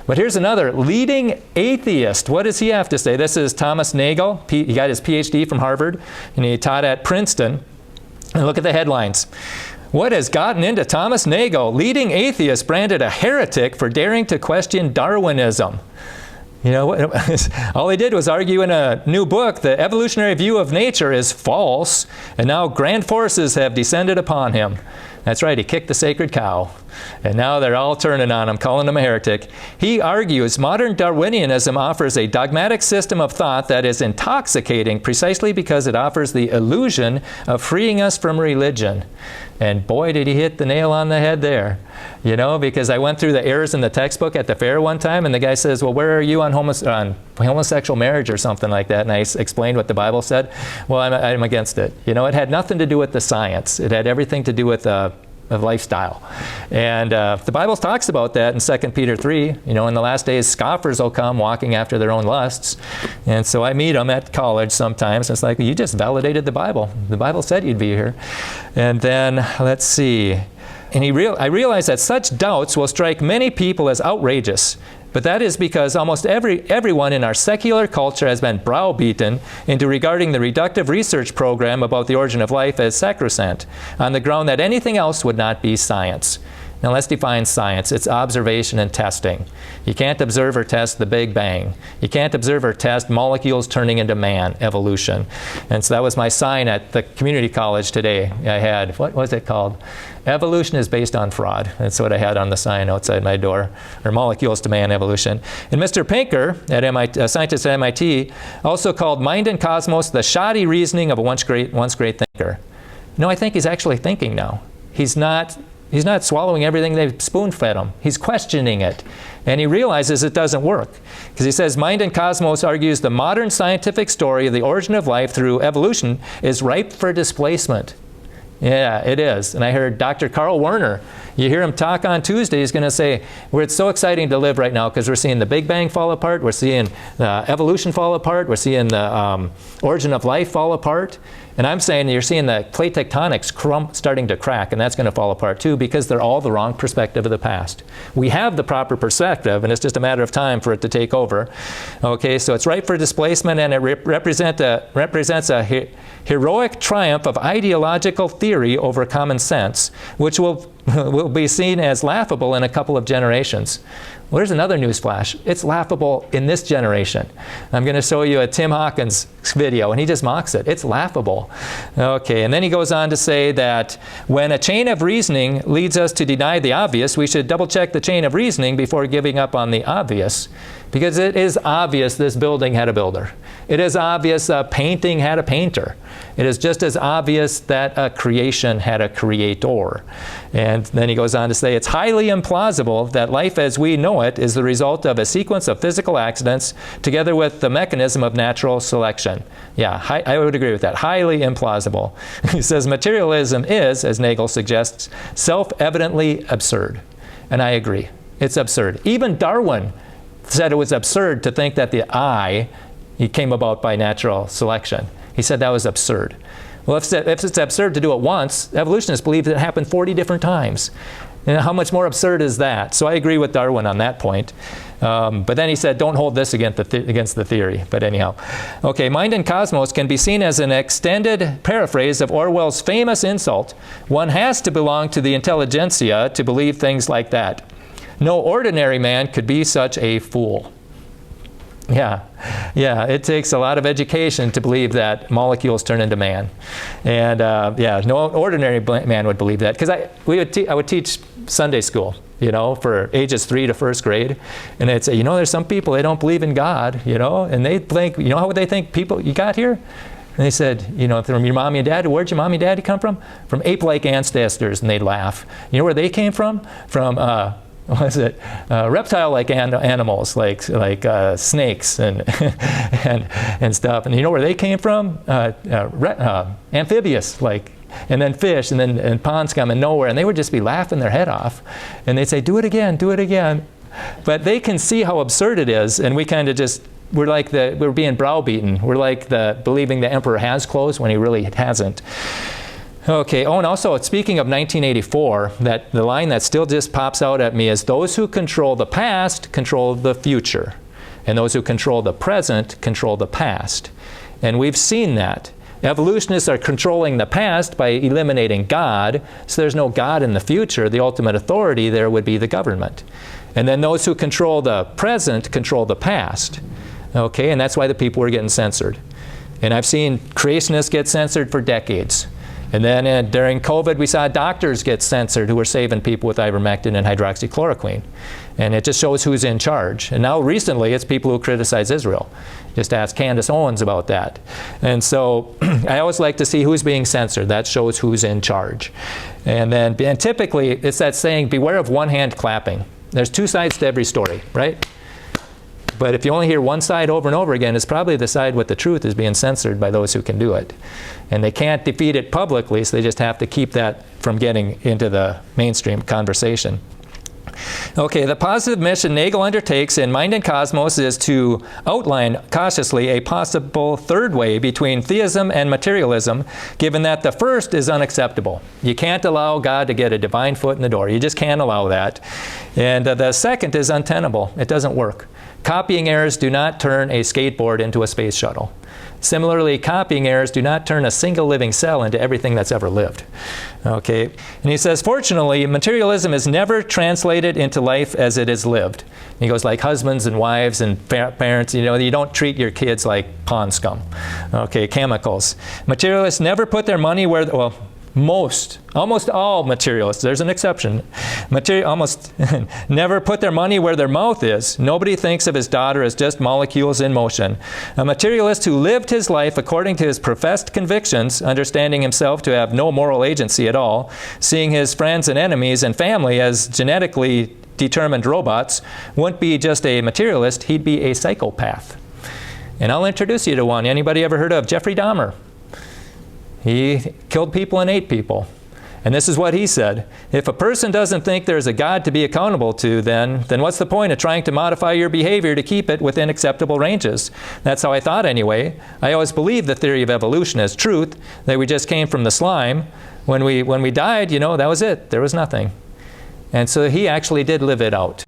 But here's another leading atheist. What does he have to say? This is Thomas Nagel. He got his PhD from Harvard, and he taught at Princeton. And look at the headlines. What has gotten into Thomas Nagel? Leading atheist branded a heretic for daring to question Darwinism. You know, all he did was argue in a new book the evolutionary view of nature is false, and now grand forces have descended upon him. That's right, he kicked the sacred cow. And now they're all turning on him, calling him a heretic. He argues modern Darwinianism offers a dogmatic system of thought that is intoxicating precisely because it offers the illusion of freeing us from religion. And boy, did he hit the nail on the head there. You know, because I went through the errors in the textbook at the fair one time, and the guy says, well, where are you on homosexual marriage or something like that? And I explained what the Bible said. Well, I'm against it. You know, it had nothing to do with the science. It had everything to do with of lifestyle. And the Bible talks about that in 2 Peter 3. You know, in the last days, scoffers will come walking after their own lusts. And so I meet them at college sometimes. It's like, you just validated the Bible. The Bible said you'd be here. And then, let's see. And I realize that such doubts will strike many people as outrageous. But that is because almost everyone in our secular culture has been browbeaten into regarding the reductive research program about the origin of life as sacrosanct, on the ground that anything else would not be science. Now let's define science. It's observation and testing. You can't observe or test the Big Bang. You can't observe or test molecules turning into man, evolution. And so that was my sign at the community college today. I had, what was it called? Evolution is based on fraud. That's what I had on the sign outside my door, or molecules to man, evolution. And Mr. Pinker, at MIT, a scientist at MIT, also called mind and cosmos the shoddy reasoning of a once great thinker. No, I think he's actually thinking now. He's not swallowing everything they've spoon-fed him. He's questioning it. And he realizes it doesn't work. Because he says, Mind and Cosmos argues the modern scientific story of the origin of life through evolution is ripe for displacement. Yeah, it is. And I heard Dr. Carl Werner, you hear him talk on Tuesday, he's going to say, it's so exciting to live right now because we're seeing the Big Bang fall apart, we're seeing evolution fall apart, we're seeing the origin of life fall apart. And I'm saying you're seeing the plate tectonics starting to crack, and that's going to fall apart too because they're all the wrong perspective of the past. We have the proper perspective, and it's just a matter of time for it to take over. Okay, so it's ripe for displacement, and it represents a heroic triumph of ideological theory over common sense, which will be seen as laughable in a couple of generations. Well, there's another news flash. It's laughable in this generation. I'm going to show you a Tim Hawkins video, and he just mocks it. It's laughable. Okay, and then he goes on to say that when a chain of reasoning leads us to deny the obvious, we should double-check the chain of reasoning before giving up on the obvious. Because it is obvious this building had a builder. It is obvious a painting had a painter. It is just as obvious that a creation had a creator. And then he goes on to say, it's highly implausible that life as we know it is the result of a sequence of physical accidents together with the mechanism of natural selection. Yeah, I would agree with that. Highly implausible. He says materialism is, as Nagel suggests, self-evidently absurd. And I agree. It's absurd. Even Darwin said it was absurd to think that the eye came about by natural selection. He said that was absurd. Well, if it's absurd to do it once, evolutionists believe that it happened 40 different times. And how much more absurd is that? So I agree with Darwin on that point. But then he said, don't hold this against the theory. But anyhow. Okay, Mind and Cosmos can be seen as an extended paraphrase of Orwell's famous insult. One has to belong to the intelligentsia to believe things like that. No ordinary man could be such a fool. Yeah, it takes a lot of education to believe that molecules turn into man. And yeah, no ordinary man would believe that. Because I would teach Sunday school, you know, for ages 3 to 1st grade. And they'd say, you know, there's some people, they don't believe in God, you know, and they think, you know how would they think people you got here? And they said, you know, from your mommy and dad, where'd your mommy and daddy come from? From ape-like ancestors, and they'd laugh. You know where they came from? From reptile-like animals, like snakes and and stuff. And you know where they came from? Amphibious, and then fish, and then ponds come and nowhere. And they would just be laughing their head off. And they'd say, do it again, do it again. But they can see how absurd it is, and we kind of just, we're being browbeaten. We're like believing the emperor has clothes when he really hasn't. Okay, oh, and also, speaking of 1984, that the line that still just pops out at me is, those who control the past control the future, and those who control the present control the past. And we've seen that. Evolutionists are controlling the past by eliminating God, so there's no God in the future. The ultimate authority there would be the government. And then those who control the present control the past. Okay, and that's why the people were getting censored. And I've seen creationists get censored for decades. And then during COVID, we saw doctors get censored who were saving people with ivermectin and hydroxychloroquine. And it just shows who's in charge. And now recently, it's people who criticize Israel. Just ask Candace Owens about that. And so I always like to see who's being censored. That shows who's in charge. And typically, it's that saying, beware of one hand clapping. There's two sides to every story, right? But if you only hear one side over and over again, it's probably the side with the truth is being censored by those who can do it. And they can't defeat it publicly, so they just have to keep that from getting into the mainstream conversation. Okay, the positive mission Nagel undertakes in Mind and Cosmos is to outline cautiously a possible third way between theism and materialism, given that the first is unacceptable. You can't allow God to get a divine foot in the door. You just can't allow that. And the second is untenable. It doesn't work. Copying errors do not turn a skateboard into a space shuttle. Similarly, copying errors do not turn a single living cell into everything that's ever lived. Okay, and he says, fortunately, materialism is never translated into life as it is lived. And he goes, like husbands and wives and parents, you know, you don't treat your kids like pond scum. Okay, chemicals. Materialists never put their money where, well, almost all materialists, there's an exception, almost never put their money where their mouth is. Nobody thinks of his daughter as just molecules in motion. A materialist who lived his life according to his professed convictions, understanding himself to have no moral agency at all, seeing his friends and enemies and family as genetically determined robots, wouldn't be just a materialist, he'd be a psychopath. And I'll introduce you to one. Anybody ever heard of Jeffrey Dahmer? He killed people and ate people. And this is what he said: if a person doesn't think there's a God to be accountable to, then what's the point of trying to modify your behavior to keep it within acceptable ranges? That's how I thought anyway. I always believed the theory of evolution as truth, that we just came from the slime. When we died, you know, that was it. There was nothing. And so he actually did live it out.